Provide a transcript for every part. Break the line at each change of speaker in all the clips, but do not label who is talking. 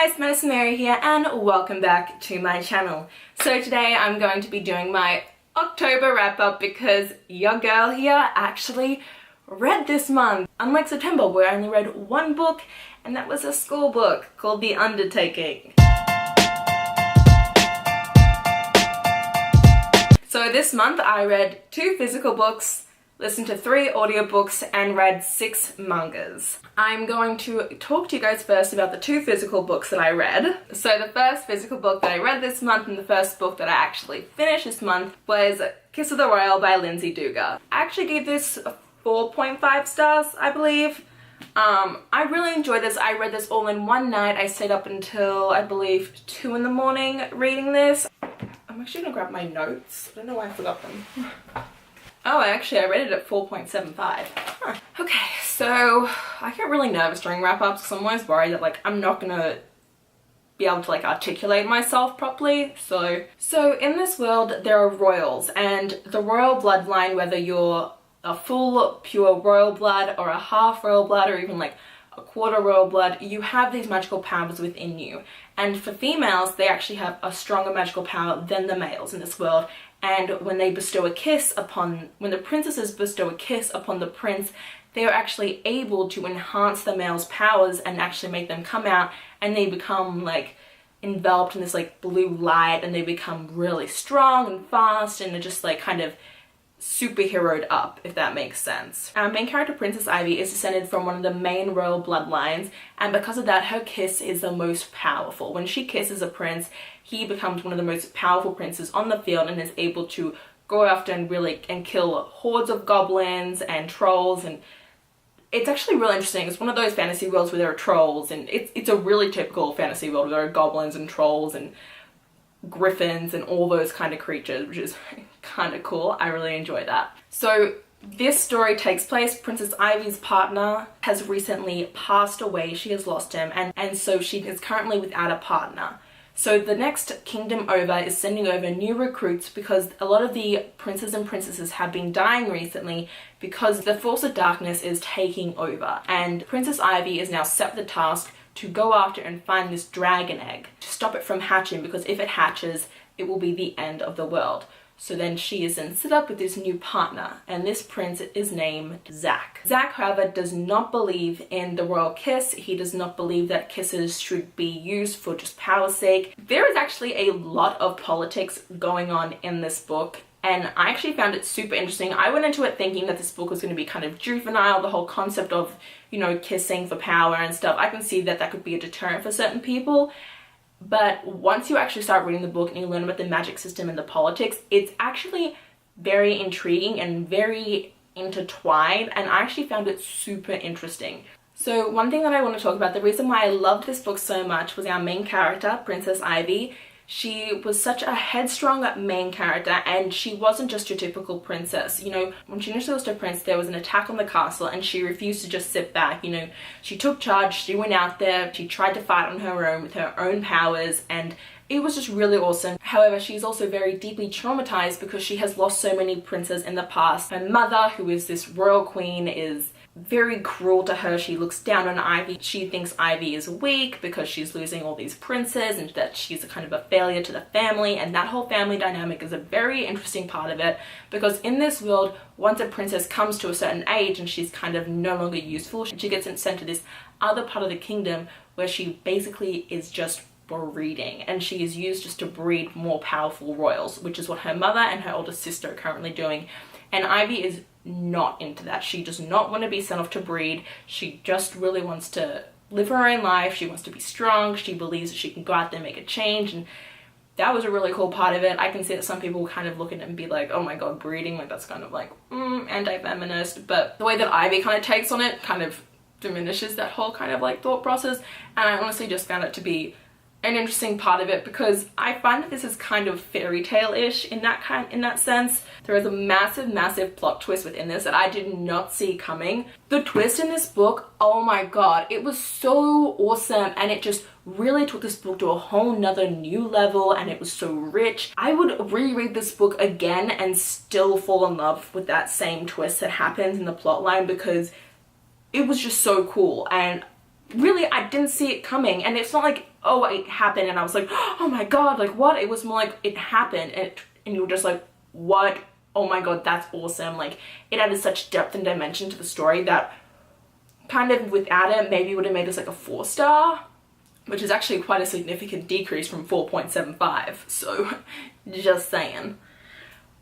guys, Madison Mary here and welcome back to my channel. So today I'm going to be doing my October wrap up because your girl here actually read this month. Unlike September where I only read one book, and that was a school book called The Undertaking. So this month I read 2 physical books, listened to 3 audiobooks, and read 6 mangas. I'm going to talk to you guys first about the 2 physical books that I read. So the first physical book that I read this month and the first book that I actually finished this month was Kiss of the Royal by Lindsay Dugar. I actually gave this 4.5 stars, I believe. I really enjoyed this. I read this all in one night. I stayed up until, I believe, 2 in the morning reading this. I'm actually gonna grab my notes. I don't know why I forgot them. Oh, actually, I rated it at 4.75. Huh. Okay, so I get really nervous during wrap-ups because I'm always worried that I'm not gonna be able to articulate myself properly. So in this world there are royals, and the royal bloodline, whether you're a full pure royal blood or a half royal blood or even a quarter royal blood, you have these magical powers within you. And for females, they actually have a stronger magical power than the males in this world. And when they bestow a kiss upon, when the princesses bestow a kiss upon the prince, they are actually able to enhance the male's powers and actually make them come out, and they become enveloped in this blue light, and they become really strong and fast, and they're just kind of superheroed up, if that makes sense. Our main character, Princess Ivy, is descended from one of the main royal bloodlines, and because of that, her kiss is the most powerful. When she kisses a prince, he becomes one of the most powerful princes on the field and is able to go after and kill hordes of goblins and trolls. And it's actually really interesting. It's one of those fantasy worlds where there are trolls, and it's a really typical fantasy world where there are goblins and trolls and griffins and all those kind of creatures, which is kind of cool. I really enjoy that. So this story takes place, Princess Ivy's partner has recently passed away. She has lost him, and so she is currently without a partner. So the next kingdom over is sending over new recruits because a lot of the princes and princesses have been dying recently because the force of darkness is taking over, and Princess Ivy is now set the task to go after and find this dragon egg to stop it from hatching, because if it hatches, it will be the end of the world. So then she is then set up with this new partner, and this prince is named Zack. Zack, however, does not believe in the royal kiss. He does not believe that kisses should be used for just power's sake. There is actually a lot of politics going on in this book, and I actually found it super interesting. I went into it thinking that this book was going to be kind of juvenile, the whole concept of, kissing for power and stuff. I can see that that could be a deterrent for certain people. But once you actually start reading the book and you learn about the magic system and the politics, it's actually very intriguing and very intertwined, and I actually found it super interesting. So one thing that I want to talk about, the reason why I loved this book so much was our main character, Princess Ivy. She was such a headstrong main character, and she wasn't just your typical princess. When she initially lost her prince, there was an attack on the castle, and she refused to just sit back. She took charge, she went out there, she tried to fight on her own with her own powers, and it was just really awesome. However, she's also very deeply traumatized because she has lost so many princes in the past. Her mother, who is this royal queen, is very cruel to her. She looks down on Ivy. She thinks Ivy is weak because she's losing all these princes, and that she's a kind of a failure to the family, and that whole family dynamic is a very interesting part of it, because in this world, once a princess comes to a certain age and she's kind of no longer useful, she gets sent to this other part of the kingdom where she basically is just breeding, and she is used just to breed more powerful royals, which is what her mother and her older sister are currently doing. And Ivy is not into that. She does not want to be sent off to breed. She just really wants to live her own life. She wants to be strong. She believes that she can go out there and make a change, and that was a really cool part of it. I can see that some people kind of look at it and be like, oh my god, breeding, that's kind of anti-feminist, but the way that Ivy kind of takes on it kind of diminishes that whole kind of thought process, and I honestly just found it to be an interesting part of it because I find that this is kind of fairy tale-ish in that sense. There is a massive plot twist within this that I did not see coming. The twist in this book, oh my god, it was so awesome, and it just really took this book to a whole nother new level, and it was so rich. I would reread this book again and still fall in love with that same twist that happens in the plot line because it was just so cool. And really, I didn't see it coming. And it's not like, oh, it happened and I was like, oh my god, like what? It was more like it happened and you were just like, what? Oh my god, that's awesome. Like it added such depth and dimension to the story that kind of without it maybe would have made this like a 4-star, which is actually quite a significant decrease from 4.75. So just saying.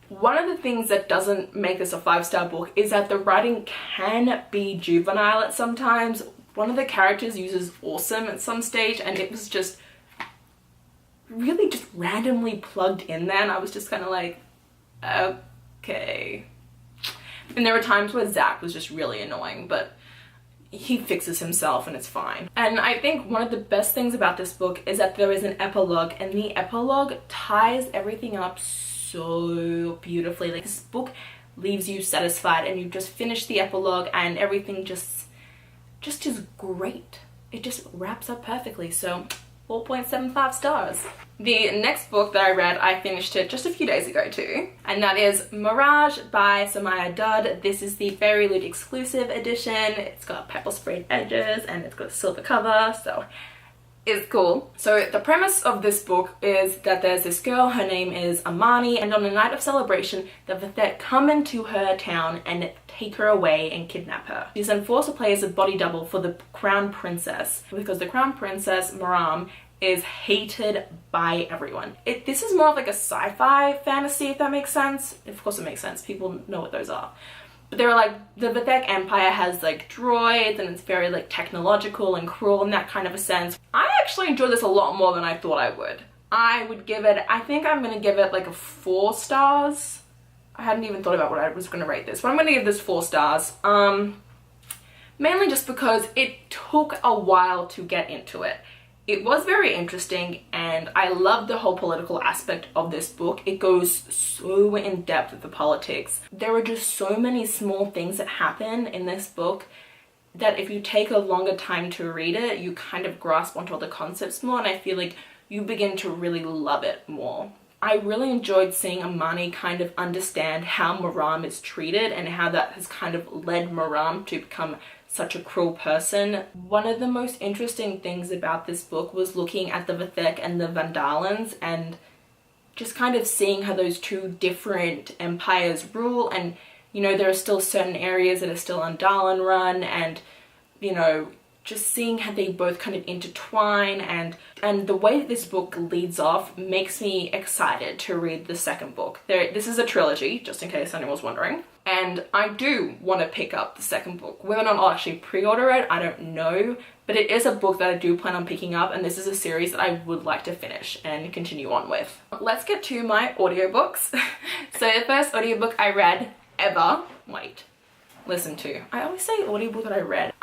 One of the things that doesn't make this a 5-star book is that the writing can be juvenile at some times. One of the characters uses awesome at some stage and it was just really just randomly plugged in there and I was just kind of like, okay. And there were times where Zach was just really annoying, but he fixes himself and it's fine. And I think one of the best things about this book is that there is an epilogue, and the epilogue ties everything up so beautifully. Like this book leaves you satisfied and you just finish the epilogue and everything just is great. It just wraps up perfectly. So 4.75 stars. The next book that I read, I finished it just a few days ago too, and that is Mirage by Samaya Dudd. This is the Fairy Loot exclusive edition. It's got pepper sprayed edges and it's got a silver cover, so it's cool. So the premise of this book is that there's this girl, her name is Amani, and on a night of celebration, the Vathet come into her town and take her away and kidnap her. She's then forced to play as a body double for the crown princess, because the crown princess, Maram, is hated by everyone. This is more of like a sci-fi fantasy, if that makes sense. Of course it makes sense, people know what those are. But they were like, the Vathek Empire has like droids and it's very like technological and cruel in that kind of a sense. I actually enjoyed this a lot more than I thought I would. I would give it, I think I'm gonna give it like a 4 stars. I hadn't even thought about what I was gonna rate this, but I'm gonna give this 4 stars. Mainly just because it took a while to get into it. It was very interesting and I loved the whole political aspect of this book. It goes so in depth with the politics. There are just so many small things that happen in this book that if you take a longer time to read it, you kind of grasp onto all the concepts more, and I feel like you begin to really love it more. I really enjoyed seeing Amani kind of understand how Maram is treated and how that has kind of led Maram to become such a cruel person. One of the most interesting things about this book was looking at the Vathek and the Vandalans and just kind of seeing how those two different empires rule, and you know, there are still certain areas that are still Undalan run, and you know, just seeing how they both kind of intertwine, and the way that this book leads off makes me excited to read the second book. This is a trilogy, just in case anyone was wondering, and I do want to pick up the second book. Whether or not I'll actually pre-order it, I don't know, but it is a book that I do plan on picking up, and this is a series that I would like to finish and continue on with. Let's get to my audiobooks. So the first audiobook I read ever, listened to. I always say audiobook that I read.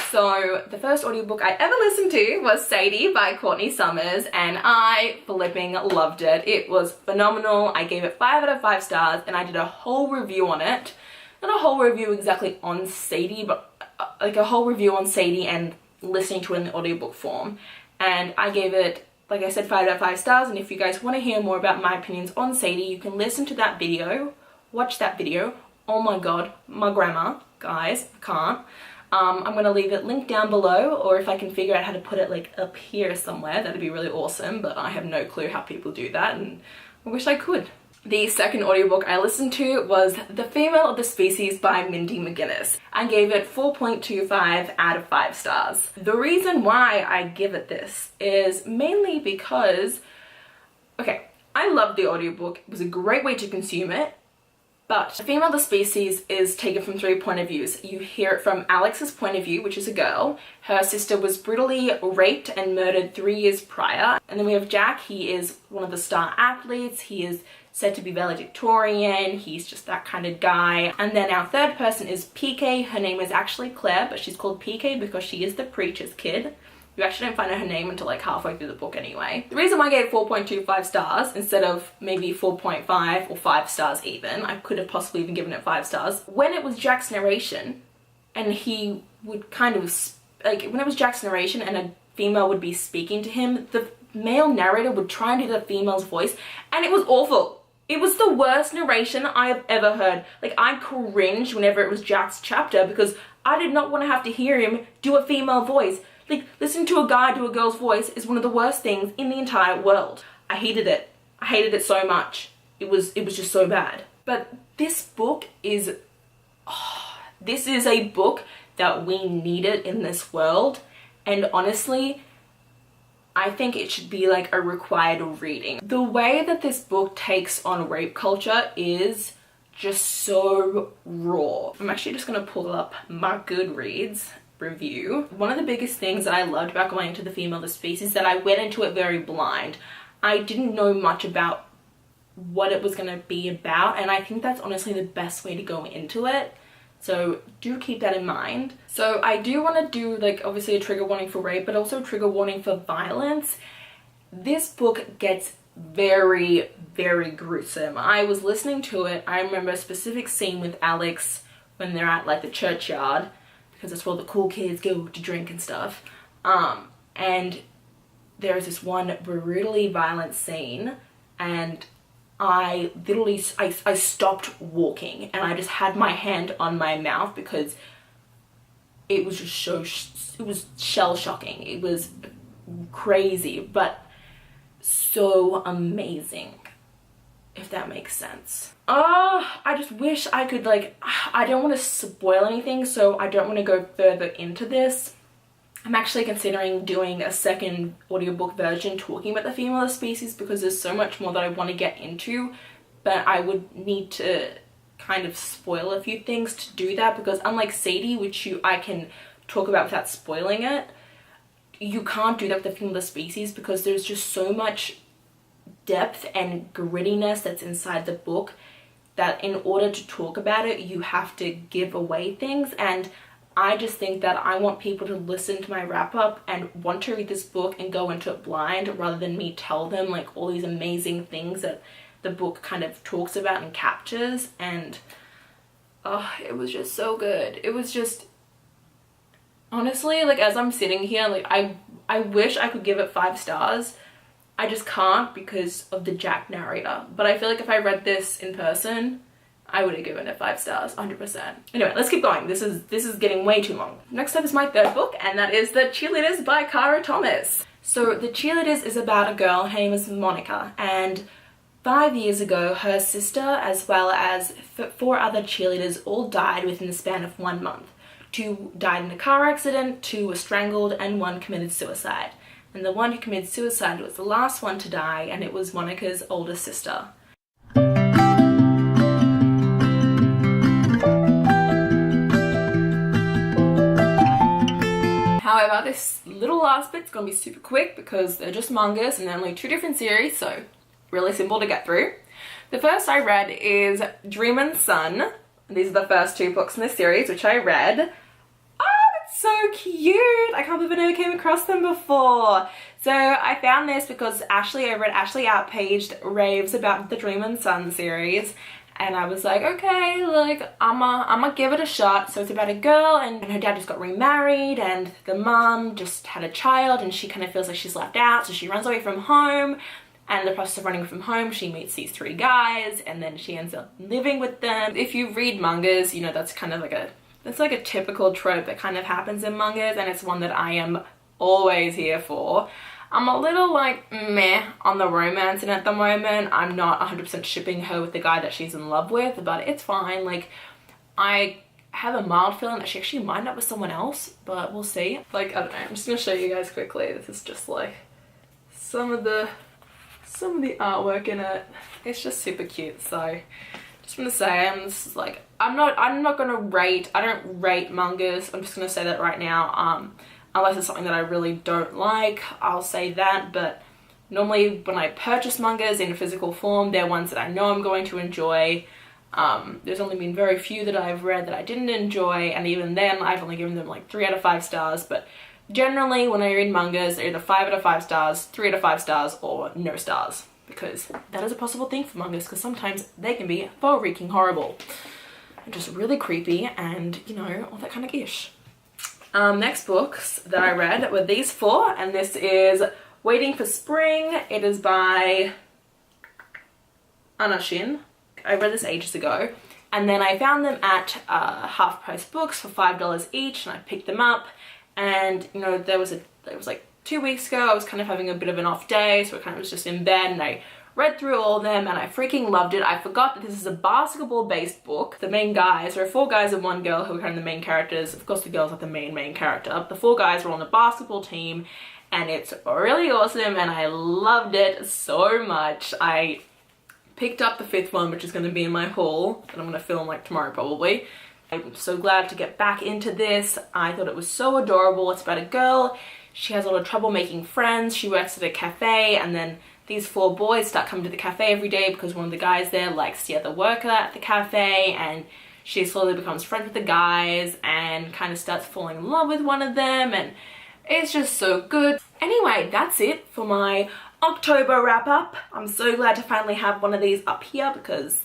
So the first audiobook I ever listened to was Sadie by Courtney Summers, and I flipping loved it. It was phenomenal. I gave it 5 out of 5 stars, and I did a whole review on it. Not a whole review exactly on Sadie, but like a whole review on Sadie and listening to it in the audiobook form. And I gave it, like I said, 5 out of 5 stars, and if you guys want to hear more about my opinions on Sadie, you can listen to that video, watch that video. Oh my god, my grammar, guys, I can't. I'm gonna leave it linked down below, or if I can figure out how to put it like up here somewhere, that'd be really awesome, but I have no clue how people do that, and I wish I could. The second audiobook I listened to was The Female of the Species by Mindy McGinnis. I gave it 4.25 out of 5 stars. The reason why I give it this is mainly because, okay, I loved the audiobook. It was a great way to consume it. But The Female of the Species is taken from 3 point of views. You hear it from Alex's point of view, which is a girl. Her sister was brutally raped and murdered 3 years prior. And then we have Jack. He is one of the star athletes. He is said to be valedictorian. He's just that kind of guy. And then our third person is PK. Her name is actually Claire, but she's called PK because she is the preacher's kid. You actually don't find out her name until like halfway through the book anyway. The reason why I gave 4.25 stars instead of maybe 4.5 or 5 stars even, I could have possibly even given it 5 stars, when it was Jack's narration and he would kind of, like when it was Jack's narration and a female would be speaking to him, the male narrator would try and do the female's voice, and it was awful. It was the worst narration I have ever heard. Like, I cringed whenever it was Jack's chapter because I did not want to have to hear him do a female voice. Like, listening to a guy do a girl's voice is one of the worst things in the entire world. I hated it. I hated it so much. It was just so bad. But this book is, this is a book that we needed in this world. And honestly, I think it should be like a required reading. The way that this book takes on rape culture is just so raw. I'm actually just gonna pull up my Goodreads review. One of the biggest things that I loved about going into the female species is that I went into it very blind. I didn't know much about what it was gonna be about, and I think that's honestly the best way to go into it. So do keep that in mind. So I do want to do like obviously a trigger warning for rape, but also a trigger warning for violence. This book gets very, very gruesome. I was listening to it. I remember a specific scene with Alex when they're at like the churchyard, because that's where the cool kids go to drink and stuff. And there's this one brutally violent scene, and I literally, I stopped walking and I just had my hand on my mouth because it was just so, it was shell shocking. It was crazy, but so amazing, if that makes sense. I just wish I could like, I don't want to spoil anything, so I don't want to go further into this. I'm actually considering doing a second audiobook version talking about the female species because there's so much more that I want to get into, but I would need to kind of spoil a few things to do that, because unlike Sadie, which I can talk about without spoiling it, you can't do that with the female species because there's just so much depth and grittiness that's inside the book that in order to talk about it, you have to give away things. And I just think that I want people to listen to my wrap up and want to read this book and go into it blind, rather than me tell them like all these amazing things that the book kind of talks about and captures. And it was just so good. It was just, honestly, like as I'm sitting here, like I wish I could give it 5 stars. I just can't because of the Jack narrator. But I feel like if I read this in person, I would have given it 5 stars, 100%. Anyway, let's keep going. This is getting way too long. Next up is my third book, and that is The Cheerleaders by Kara Thomas. So The Cheerleaders is about a girl, her name is Monica, and 5 years ago, her sister, as well as 4 other cheerleaders, all died within the span of 1 month. 2 died in a car accident, 2 were strangled, and 1 committed suicide. And the one who committed suicide was the last one to die, and it was Monica's older sister. However, this little last bit's gonna be super quick because they're just mangas and they're only 2 different series, so really simple to get through. The first I read is ɪᴛᴛᴛᴇʀ. These are the first 2 books in this series, which I read. So cute! I can't believe I never came across them before. So I found this because I read Ashley Outpaged raves about the ɪᴛᴛᴛᴇʀ series, and I was like, okay, like I'ma give it a shot. So it's about a girl and her dad just got remarried, and the mom just had a child, and she kind of feels like she's left out, so she runs away from home. And in the process of running from home, she meets these 3 guys, and then she ends up living with them. If you read mangas, you know that's kind of like a typical trope that kind of happens in mangas, and it's one that I am always here for. I'm a little like meh on the romance, and at the moment I'm not 100% shipping her with the guy that she's in love with, but it's fine. Like, I have a mild feeling that she actually might end up with someone else, but we'll see. Like, I don't know, I'm just gonna show you guys quickly. This is just like some of the artwork in it. It's just super cute. So just want to say, I'm not gonna rate, I don't rate mangas. I'm just gonna say that right now. Unless it's something that I really don't like, I'll say that. But normally when I purchase mangas in a physical form, they're ones that I know I'm going to enjoy. There's only been very few that I've read that I didn't enjoy, and even then I've only given them like 3 out of 5 stars. But generally when I read mangas, they're either 5 out of 5 stars, 3 out of 5 stars, or no stars. Because that is a possible thing for mangas, because sometimes they can be freaking horrible and just really creepy and, you know, all that kind of ish. Next books that I read were these 4, and this is Waiting for Spring. It is by ɪᴛᴛᴛᴇʀ. I read this ages ago, and then I found them at Half Price Books for $5 each, and I picked them up, and you know, it was like 2 weeks ago, I was kind of having a bit of an off day, so I kind of was just in bed and I read through all of them and I freaking loved it. I forgot that this is a basketball-based book. The main guys, there are 4 guys and 1 girl who are kind of the main characters. Of course, the girl's not the main character. The 4 guys were on the basketball team, and it's really awesome, and I loved it so much. I picked up the 5th one, which is going to be in my haul, that I'm going to film like tomorrow probably. I'm so glad to get back into this. I thought it was so adorable. It's about a girl. She has a lot of trouble making friends. She works at a cafe, and then these 4 boys start coming to the cafe every day because one of the guys there likes the other worker at the cafe, and she slowly becomes friends with the guys and kind of starts falling in love with one of them, and it's just so good. Anyway, that's it for my October wrap up. I'm so glad to finally have one of these up here because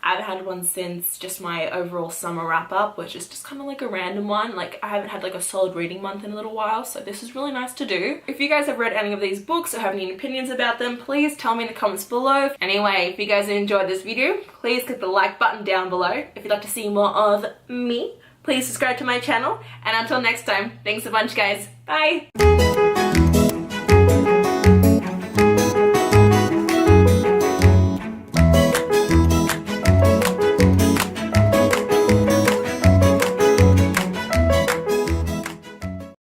I haven't had one since just my overall summer wrap up, which is just kind of like a random one. Like, I haven't had like a solid reading month in a little while, so this is really nice to do. If you guys have read any of these books or have any opinions about them, please tell me in the comments below. Anyway, if you guys enjoyed this video, please click the like button down below. If you'd like to see more of me, please subscribe to my channel. And until next time, thanks a bunch guys. Bye!